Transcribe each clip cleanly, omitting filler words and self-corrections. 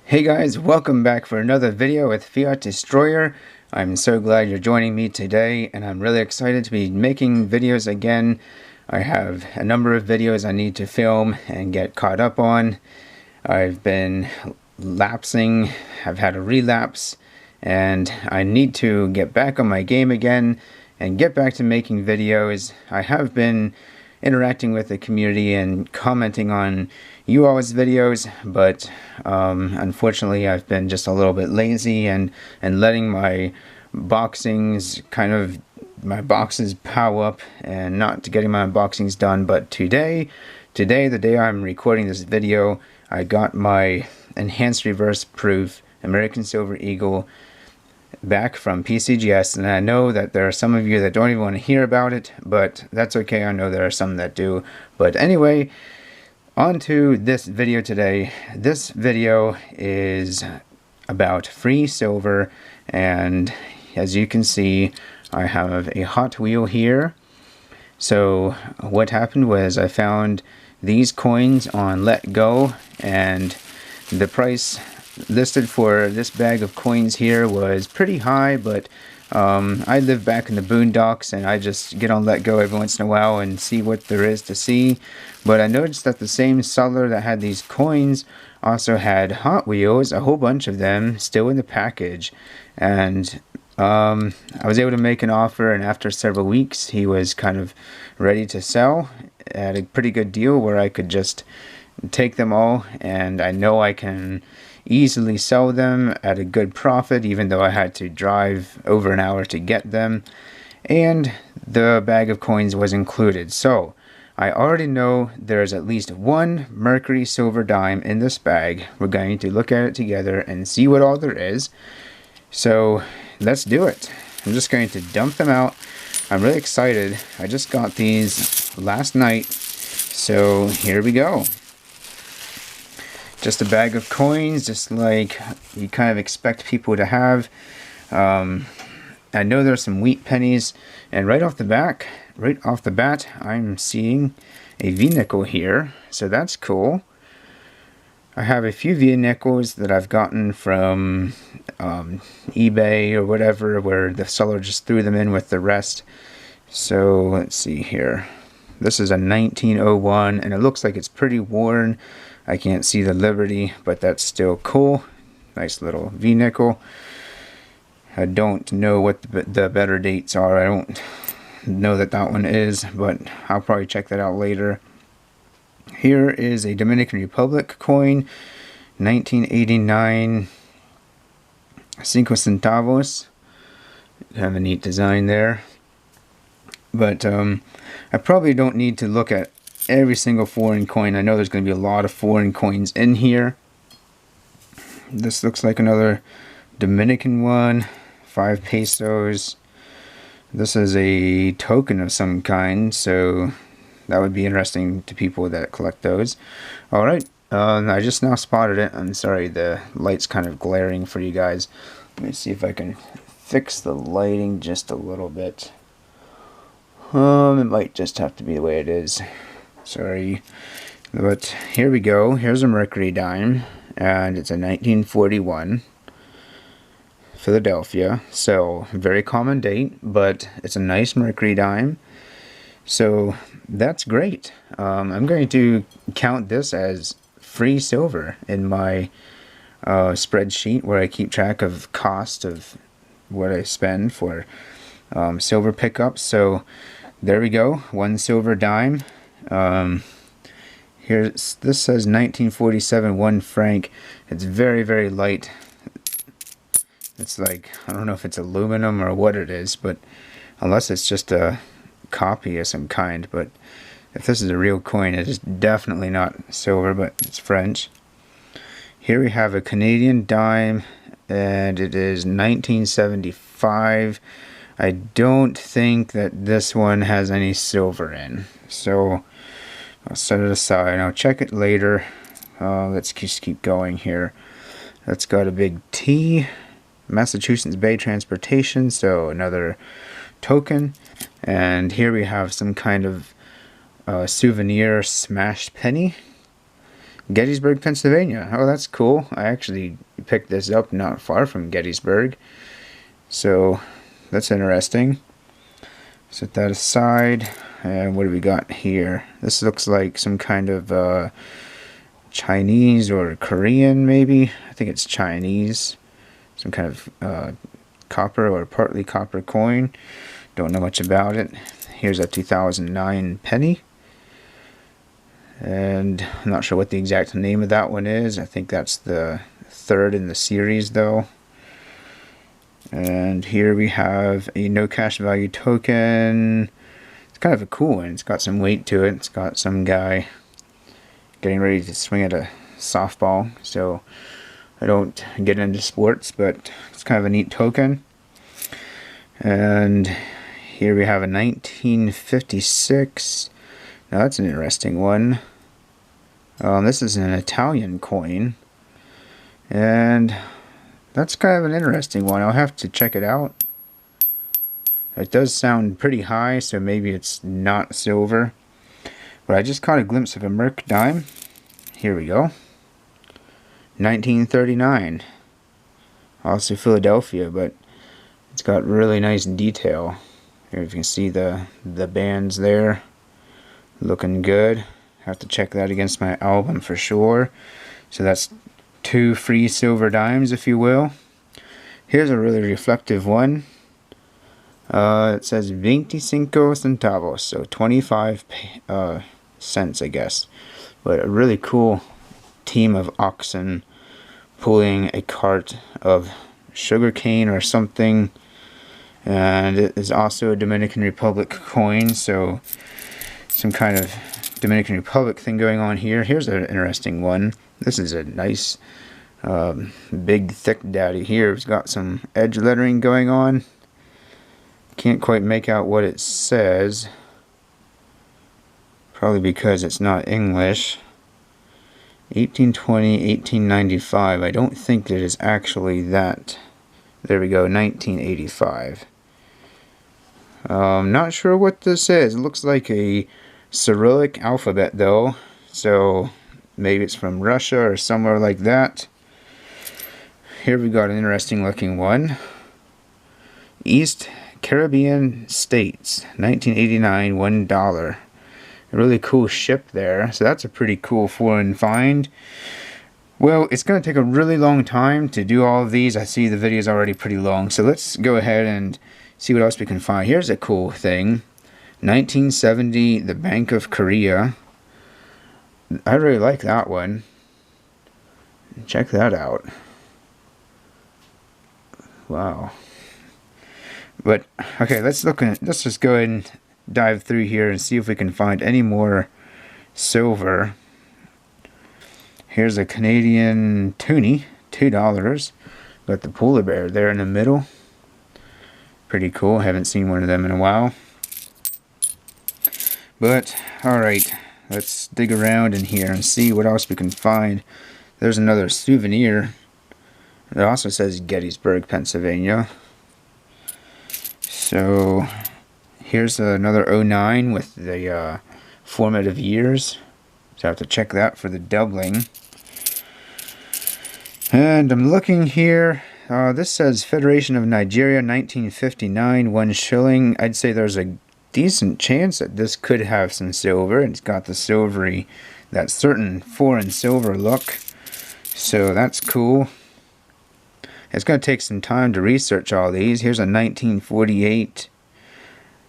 Hey guys, welcome back for another video with Fiat Destroyer. I'm so glad you're joining me today, and I'm really excited to be making videos again. I have a number of videos I need to film and get caught up on. I've been lapsing, I've had a relapse, and I need to get back on my game again and get back to making videos. I have been interacting with the community and commenting on you all's videos, but unfortunately I've been just a little bit lazy and letting my boxes pile up and not getting my unboxings done. But today, the day I'm recording this video, I got my enhanced reverse proof American Silver Eagle back from PCGS, and I know that there are some of you that don't even want to hear about it, but that's okay. I know there are some that do. But anyway, on to this video today. This video is about free silver, and as you can see, I have a Hot Wheel here. So what happened was I found these coins on Letgo, and the price listed for this bag of coins here was pretty high, but I live back in the boondocks and I just get on Letgo every once in a while and see what there is to see. But I noticed that the same seller that had these coins also had Hot Wheels, a whole bunch of them, still in the package. And I was able to make an offer, and after several weeks he was kind of ready to sell at a pretty good deal where I could just take them all, and I know I can easily sell them at a good profit, even though I had to drive over an hour to get them, and the bag of coins was included. So I already know there's at least one mercury silver dime in this bag. We're going to look at it together and see what all there is. So let's do it. I'm just going to dump them out. I'm really excited. I just got these last night, so here we go. Just a bag of coins, just like you kind of expect people to have. I know there's some wheat pennies, and right off the bat, I'm seeing a V-nickel here, so that's cool. I have a few V-nickels that I've gotten from eBay or whatever, where the seller just threw them in with the rest. So let's see here. This is a 1901, and it looks like it's pretty worn. I can't see the Liberty, but that's still cool. Nice little V-nickel. I don't know what the better dates are. I don't know that one is, but I'll probably check that out later. Here is a Dominican Republic coin, 1989, 5 centavos. Have a neat design there. But I probably don't need to look at every single foreign coin. I know there's going to be a lot of foreign coins in here. This looks like another Dominican one, 5 pesos. This is a token of some kind, so that would be interesting to people that collect those. Alright, I just now spotted it. I'm sorry, the light's kind of glaring for you guys. Let me see if I can fix the lighting just a little bit. It might just have to be the way it is. Sorry, but here we go. Here's a mercury dime, and it's a 1941 Philadelphia, so very common date, but it's a nice mercury dime, so that's great. I'm going to count this as free silver in my spreadsheet where I keep track of cost of what I spend for silver pickups. So there we go, one silver dime. This says 1947 1 franc. It's very, very light. It's like, I don't know if it's aluminum or what it is, but unless it's just a copy of some kind. But if this is a real coin, it is definitely not silver, but it's French. Here we have a Canadian dime, and it is 1975. I don't think that this one has any silver in, so I'll set it aside. I'll check it later. Let's just keep going here. That's got a big T. Massachusetts Bay Transportation, so another token. And here we have some kind of souvenir smashed penny. Gettysburg, Pennsylvania. Oh, that's cool. I actually picked this up not far from Gettysburg. So, that's interesting. Set that aside. And what do we got here? This looks like some kind of Chinese or Korean, maybe. I think it's Chinese. Some kind of copper or partly copper coin. Don't know much about it. Here's a 2009 penny. And I'm not sure what the exact name of that one is. I think that's the third in the series, though. And here we have a no cash value token. It's kind of a cool one. It's got some weight to it. It's got some guy getting ready to swing at a softball. So I don't get into sports, but it's kind of a neat token. And here we have a 1956. Now that's an interesting one. This is an Italian coin. And that's kind of an interesting one. I'll have to check it out. It does sound pretty high, so maybe it's not silver. But I just caught a glimpse of a Merc dime. Here we go. 1939. Also Philadelphia, but it's got really nice detail. Here you can see the bands there. Looking good. Have to check that against my album for sure. So that's 2 free silver dimes, if you will. Here's a really reflective one. It says 25 centavos, so 25 cents, I guess. But a really cool team of oxen pulling a cart of sugarcane or something. And it is also a Dominican Republic coin, so some kind of Dominican Republic thing going on here. Here's an interesting one. This is a nice big thick daddy here. It's got some edge lettering going on. Can't quite make out what it says. Probably because it's not English. 1820, 1895. I don't think it is actually that. There we go, 1985. Not sure what this is. It looks like a Cyrillic alphabet though. So maybe it's from Russia or somewhere like that. Here we got an interesting looking one. East Caribbean States, 1989, $1. A really cool ship there. So that's a pretty cool foreign find. Well, it's going to take a really long time to do all of these. I see the video is already pretty long. So let's go ahead and see what else we can find. Here's a cool thing. 1970, the Bank of Korea. I really like that one. Check that out. Wow. But okay, let's just go ahead and dive through here and see if we can find any more silver. Here's a Canadian toonie, $2. Got the polar bear there in the middle. Pretty cool. Haven't seen one of them in a while. But alright, let's dig around in here and see what else we can find. There's another souvenir. It also says Gettysburg, Pennsylvania. So here's another 09 with the formative years. So I have to check that for the doubling. And I'm looking here. This says Federation of Nigeria, 1959, 1 shilling. I'd say there's a decent chance that this could have some silver. It's got the silvery, that certain foreign silver look. So that's cool. It's going to take some time to research all these. Here's a 1948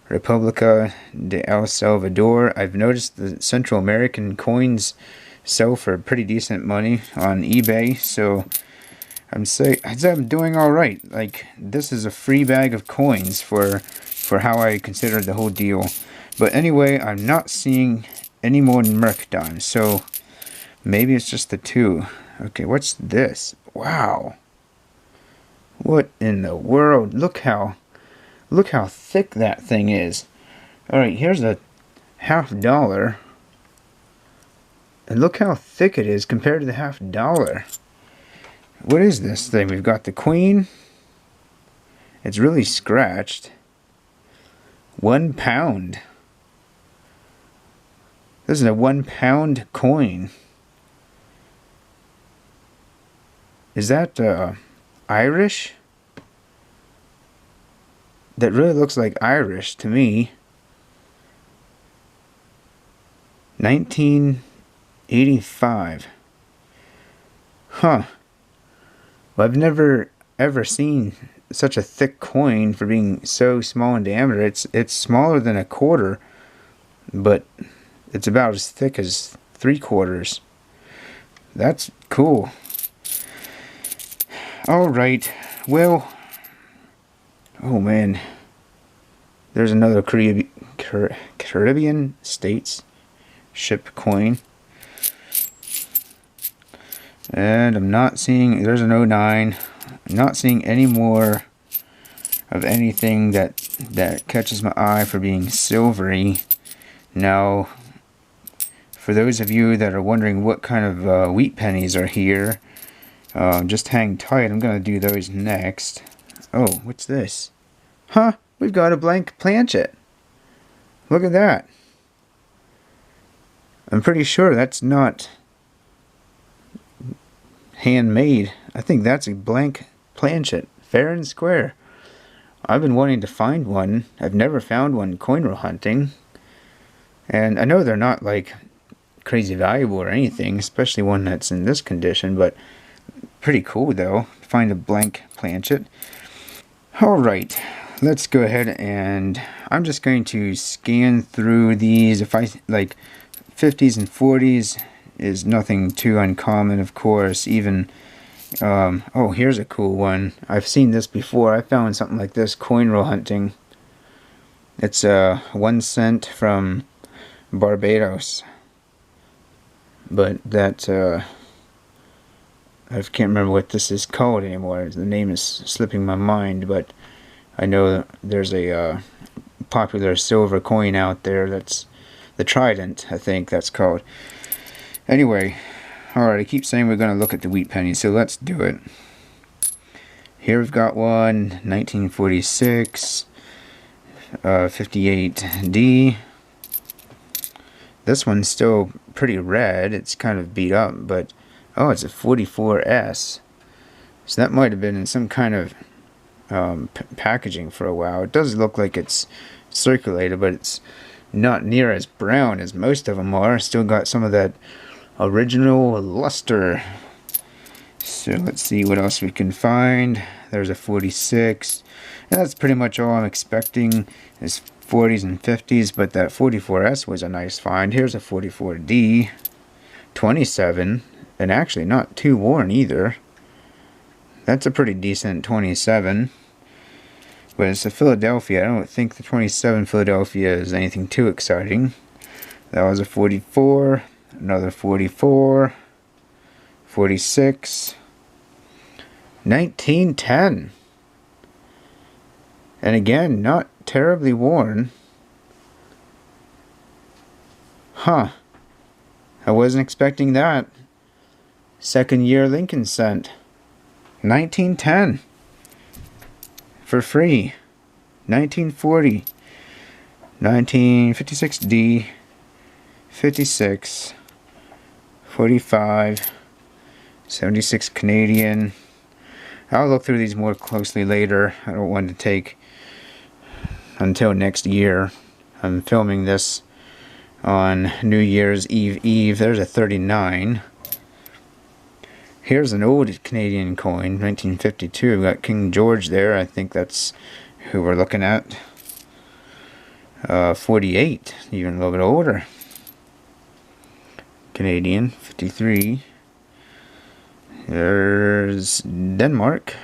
República de El Salvador. I've noticed the Central American coins sell for pretty decent money on eBay, so I'd say I'm doing all right. Like, this is a free bag of coins for how I consider the whole deal. But anyway, I'm not seeing any more Merc dimes, so maybe it's just the 2. Okay, what's this? Wow. What in the world? Look how thick that thing is. Alright, here's a $50. And look how thick it is compared to the $50. What is this thing? We've got the Queen. It's really scratched. £1. This is a £1 coin. Is that Irish? That really looks like Irish to me. 1985. Huh. Well, I've never ever seen such a thick coin for being so small in diameter. It's smaller than a quarter, but it's about as thick as 3/4. That's cool. Alright, well, oh man, there's another Caribbean states ship coin. And I'm not seeing, there's an 09. I'm not seeing any more of anything that catches my eye for being silvery. Now, for those of you that are wondering what kind of wheat pennies are here, just hang tight. I'm going to do those next. Oh, what's this? Huh, we've got a blank planchet. Look at that. I'm pretty sure that's not handmade. I think that's a blank planchet, fair and square. I've been wanting to find one. I've never found one coin roll hunting. And I know they're not like crazy valuable or anything, especially one that's in this condition, but pretty cool though, to find a blank planchet. Alright, let's go ahead and I'm just going to scan through these. If I like 50s and 40s is nothing too uncommon, of course. Even oh, here's a cool one. I've seen this before. I found something like this coin roll hunting. It's 1 cent from Barbados, but that I can't remember what this is called anymore. The name is slipping my mind, but I know there's a popular silver coin out there that's the Trident, I think that's called. Anyway, alright, I keep saying we're going to look at the wheat penny, so let's do it. Here we've got one, 1946, 58D. This one's still pretty red. It's kind of beat up, but oh, it's a 44S. So that might have been in some kind of packaging for a while. It does look like it's circulated, but it's not near as brown as most of them are. Still got some of that original luster. So let's see what else we can find. There's a 46. And that's pretty much all I'm expecting is 40s and 50s, but that 44S was a nice find. Here's a 44D. 27, and actually not too worn either. That's a pretty decent 27. But it's a Philadelphia. I don't think the 27 Philadelphia is anything too exciting. That was a 44, another 44, 46, 1910. And again, not terribly worn. Huh. I wasn't expecting that. Second year Lincoln cent. 1910. For free. 1940. 1956D. 56. 45. 76 Canadian. I'll look through these more closely later. I don't want to take until next year. I'm filming this on New Year's Eve. There's a 39. Here's an old Canadian coin, 1952. We've got King George there. I think that's who we're looking at. 48, even a little bit older. Canadian, 53. There's Denmark.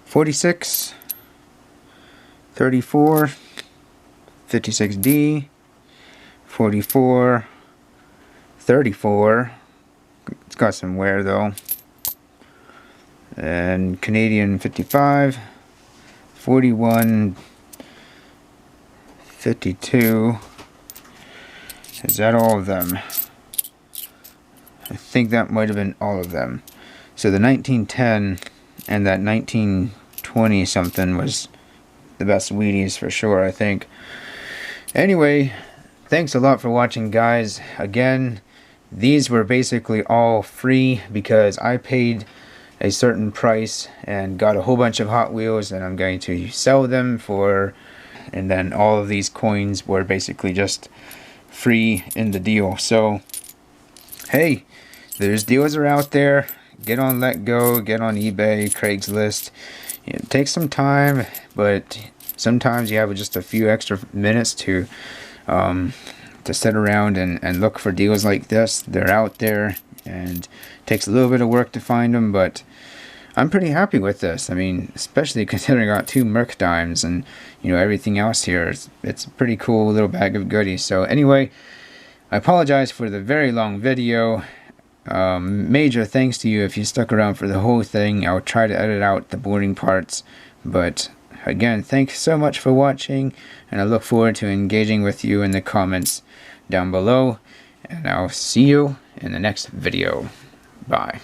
46. 34. 56D. 44. 34. It's got some wear though. And Canadian 55. 41. 52. Is that all of them? I think that might have been all of them. So the 1910 and that 1920 something was the best Wheaties for sure, I think. Anyway, thanks a lot for watching, guys. Again, these were basically all free because I paid a certain price and got a whole bunch of Hot Wheels, and I'm going to sell them for, and then all of these coins were basically just free in the deal. So hey, there's deals are out there. Get on Letgo, get on eBay, Craigslist. It takes some time, but sometimes you have just a few extra minutes to sit around and look for deals like this. They're out there, and it takes a little bit of work to find them, but I'm pretty happy with this. I mean, especially considering I got 2 Merc dimes and everything else here. It's a pretty cool little bag of goodies. So anyway, I apologize for the very long video. Major thanks to you if you stuck around for the whole thing. I'll try to edit out the boring parts, but again, thanks so much for watching, and I look forward to engaging with you in the comments down below, and I'll see you in the next video. Bye.